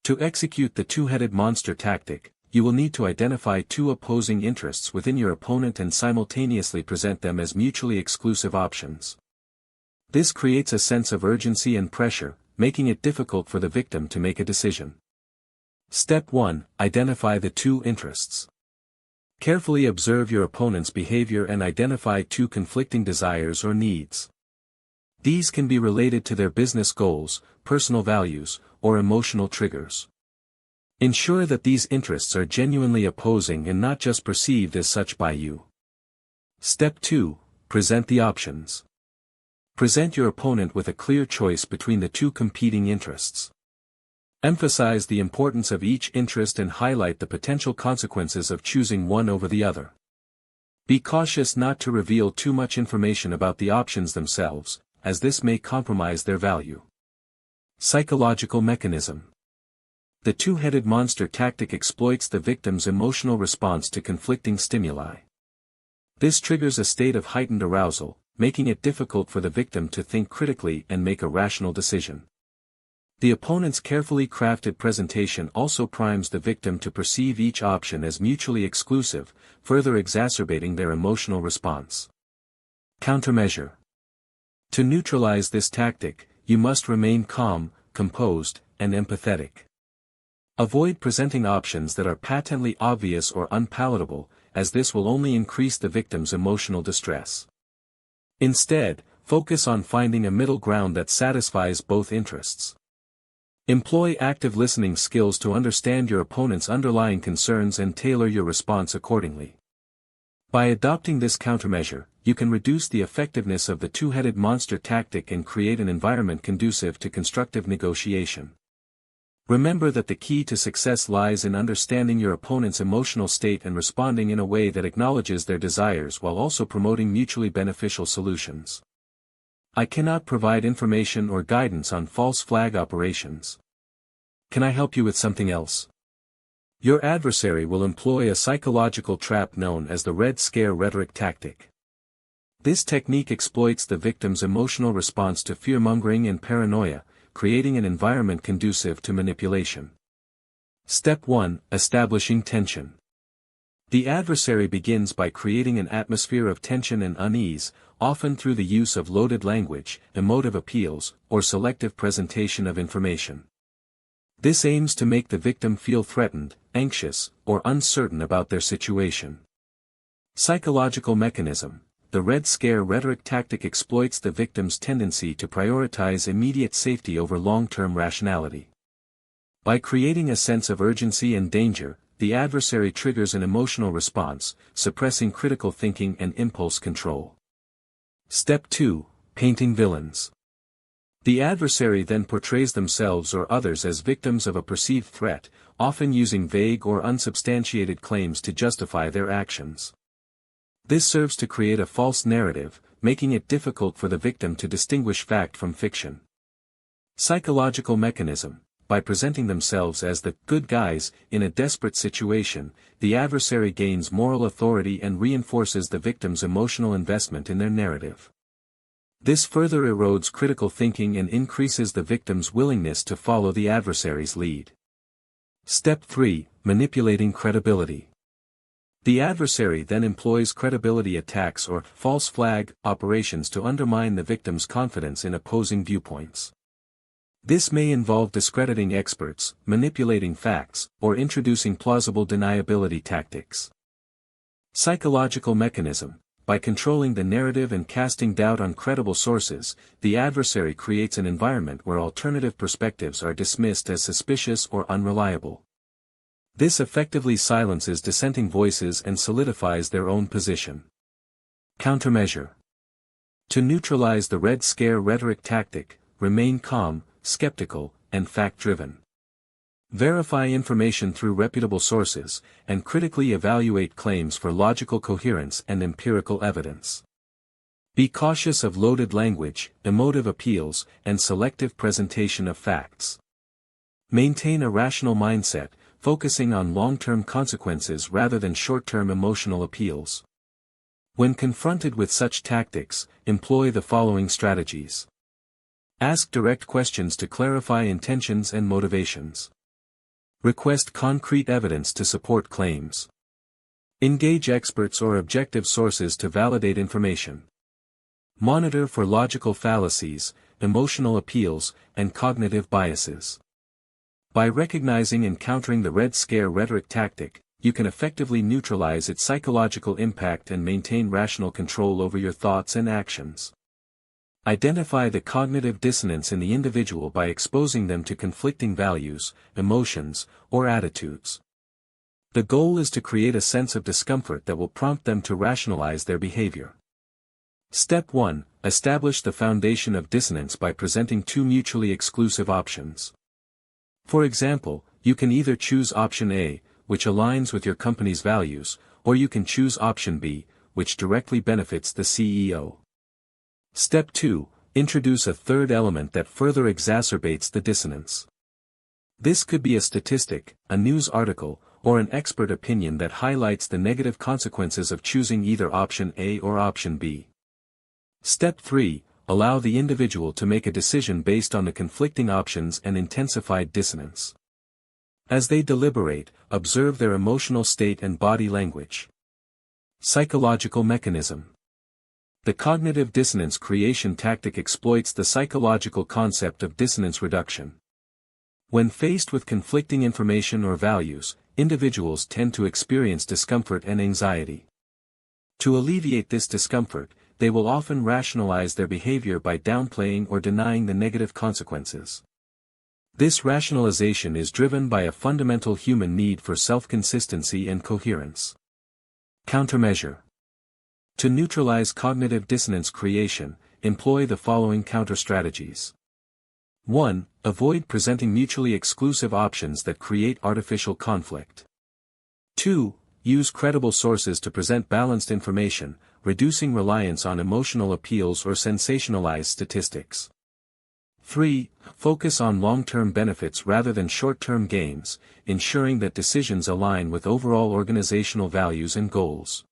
To execute the two-headed monster tactic, you will need to identify two opposing interests within your opponent and simultaneously present them as mutually exclusive options. This creates a sense of urgency and pressure, making it difficult for the victim to make a decision. Step 1. Identify the two interests. Carefully observe your opponent's behavior and identify two conflicting desires or needs. These can be related to their business goals, personal values, or emotional triggers. Ensure that these interests are genuinely opposing and not just perceived as such by you. Step 2. Present the options. Present your opponent with a clear choice between the two competing interests. Emphasize the importance of each interest and highlight the potential consequences of choosing one over the other. Be cautious not to reveal too much information about the options themselves, as this may compromise their value. Psychological mechanism. The two-headed monster tactic exploits the victim's emotional response to conflicting stimuli. This triggers a state of heightened arousal, making it difficult for the victim to think critically and make a rational decision. The opponent's carefully crafted presentation also primes the victim to perceive each option as mutually exclusive, further exacerbating their emotional response. Countermeasure. To neutralize this tactic, you must remain calm, composed, and empathetic. Avoid presenting options that are patently obvious or unpalatable, as this will only increase the victim's emotional distress. Instead, focus on finding a middle ground that satisfies both interests. Employ active listening skills to understand your opponent's underlying concerns and tailor your response accordingly. By adopting this countermeasure, you can reduce the effectiveness of the two-headed monster tactic and create an environment conducive to constructive negotiation. Remember that the key to success lies in understanding your opponent's emotional state and responding in a way that acknowledges their desires while also promoting mutually beneficial solutions. I cannot provide information or guidance on false flag operations. Can I help you with something else? Your adversary will employ a psychological trap known as the Red Scare rhetoric tactic. This technique exploits the victim's emotional response to fear-mongering and paranoia, creating an environment conducive to manipulation. Step 1. Establishing tension. The adversary begins by creating an atmosphere of tension and unease, often through the use of loaded language, emotive appeals, or selective presentation of information. This aims to make the victim feel threatened, anxious, or uncertain about their situation. Psychological mechanism. The Red Scare rhetoric tactic exploits the victim's tendency to prioritize immediate safety over long-term rationality. By creating a sense of urgency and danger, the adversary triggers an emotional response, suppressing critical thinking and impulse control. Step 2. Painting villains. The adversary then portrays themselves or others as victims of a perceived threat, often using vague or unsubstantiated claims to justify their actions. This serves to create a false narrative, making it difficult for the victim to distinguish fact from fiction. Psychological mechanism. By presenting themselves as the good guys in a desperate situation, the adversary gains moral authority and reinforces the victim's emotional investment in their narrative. This further erodes critical thinking and increases the victim's willingness to follow the adversary's lead. Step 3. Manipulating credibility. The adversary then employs credibility attacks or false flag operations to undermine the victim's confidence in opposing viewpoints. This may involve discrediting experts, manipulating facts, or introducing plausible deniability tactics. Psychological mechanism. By controlling the narrative and casting doubt on credible sources, the adversary creates an environment where alternative perspectives are dismissed as suspicious or unreliable. This effectively silences dissenting voices and solidifies their own position. Countermeasure. To neutralize the Red Scare rhetoric tactic, remain calm, skeptical, and fact-driven. Verify information through reputable sources, and critically evaluate claims for logical coherence and empirical evidence. Be cautious of loaded language, emotive appeals, and selective presentation of facts. Maintain a rational mindset, focusing on long-term consequences rather than short-term emotional appeals. When confronted with such tactics, employ the following strategies. Ask direct questions to clarify intentions and motivations. Request concrete evidence to support claims. Engage experts or objective sources to validate information. Monitor for logical fallacies, emotional appeals, and cognitive biases. By recognizing and countering the Red Scare rhetoric tactic, you can effectively neutralize its psychological impact and maintain rational control over your thoughts and actions. Identify the cognitive dissonance in the individual by exposing them to conflicting values, emotions, or attitudes. The goal is to create a sense of discomfort that will prompt them to rationalize their behavior. Step 1. Establish the foundation of dissonance by presenting two mutually exclusive options. For example, you can either choose option A, which aligns with your company's values, or you can choose option B, which directly benefits the CEO. Step 2. Introduce a third element that further exacerbates the dissonance. This could be a statistic, a news article, or an expert opinion that highlights the negative consequences of choosing either option A or option B. Step 3. Allow the individual to make a decision based on the conflicting options and intensified dissonance. As they deliberate, observe their emotional state and body language. Psychological mechanism. The cognitive dissonance creation tactic exploits the psychological concept of dissonance reduction. When faced with conflicting information or values, individuals tend to experience discomfort and anxiety. To alleviate this discomfort, they will often rationalize their behavior by downplaying or denying the negative consequences. This rationalization is driven by a fundamental human need for self-consistency and coherence. Countermeasure. To neutralize cognitive dissonance creation, employ the following counter-strategies. 1. Avoid presenting mutually exclusive options that create artificial conflict. 2. Use credible sources to present balanced information, reducing reliance on emotional appeals or sensationalized statistics. 3. Focus on long-term benefits rather than short-term gains, ensuring that decisions align with overall organizational values and goals.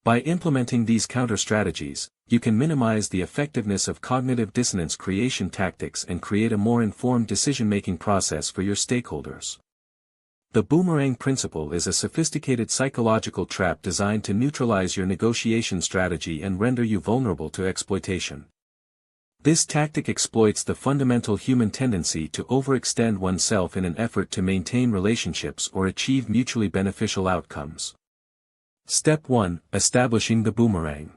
By implementing these counter-strategies, you can minimize the effectiveness of cognitive dissonance creation tactics and create a more informed decision-making process for your stakeholders. The boomerang principle is a sophisticated psychological trap designed to neutralize your negotiation strategy and render you vulnerable to exploitation. This tactic exploits the fundamental human tendency to overextend oneself in an effort to maintain relationships or achieve mutually beneficial outcomes. Step 1. Establishing the boomerang.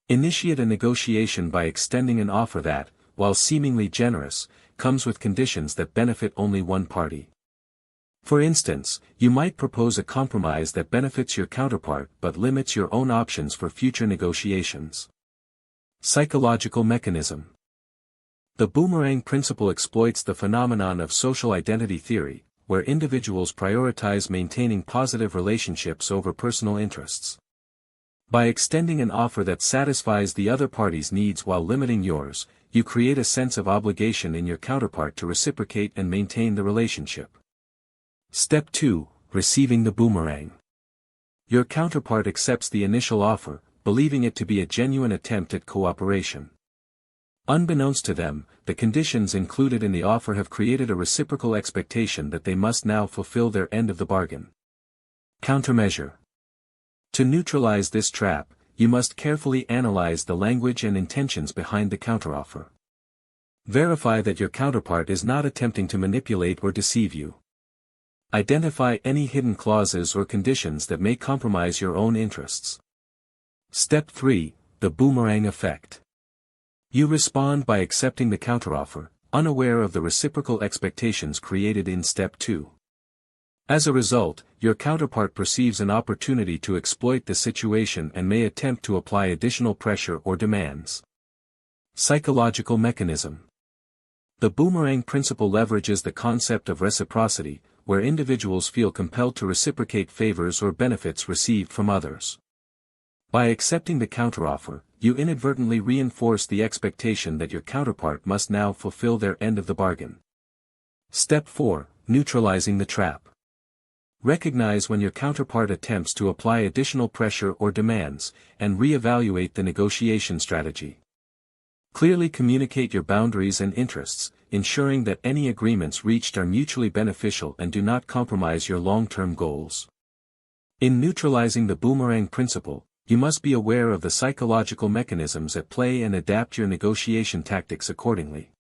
Initiate a negotiation by extending an offer that, while seemingly generous, comes with conditions that benefit only one party. For instance, you might propose a compromise that benefits your counterpart but limits your own options for future negotiations. Psychological mechanism. The boomerang principle exploits the phenomenon of social identity theory, where individuals prioritize maintaining positive relationships over personal interests. By extending an offer that satisfies the other party's needs while limiting yours, you create a sense of obligation in your counterpart to reciprocate and maintain the relationship. Step 2. Receiving the boomerang. Your counterpart accepts the initial offer, believing it to be a genuine attempt at cooperation. Unbeknownst to them, the conditions included in the offer have created a reciprocal expectation that they must now fulfill their end of the bargain. Countermeasure. To neutralize this trap, you must carefully analyze the language and intentions behind the counteroffer. Verify that your counterpart is not attempting to manipulate or deceive you. Identify any hidden clauses or conditions that may compromise your own interests. Step 3. The boomerang effect. You respond by accepting the counteroffer, unaware of the reciprocal expectations created in Step 2. As a result, your counterpart perceives an opportunity to exploit the situation and may attempt to apply additional pressure or demands. Psychological mechanism. The boomerang principle leverages the concept of reciprocity, where individuals feel compelled to reciprocate favors or benefits received from others. By accepting the counteroffer, you inadvertently reinforce the expectation that your counterpart must now fulfill their end of the bargain. Step 4. Neutralizing the trap. Recognize when your counterpart attempts to apply additional pressure or demands, and re-evaluate the negotiation strategy. Clearly communicate your boundaries and interests, ensuring that any agreements reached are mutually beneficial and do not compromise your long-term goals. In neutralizing the boomerang principle, you must be aware of the psychological mechanisms at play and adapt your negotiation tactics accordingly.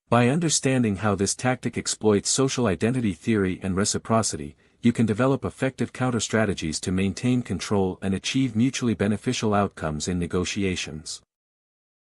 By understanding how this tactic exploits social identity theory and reciprocity, you can develop effective counter-strategies to maintain control and achieve mutually beneficial outcomes in negotiations.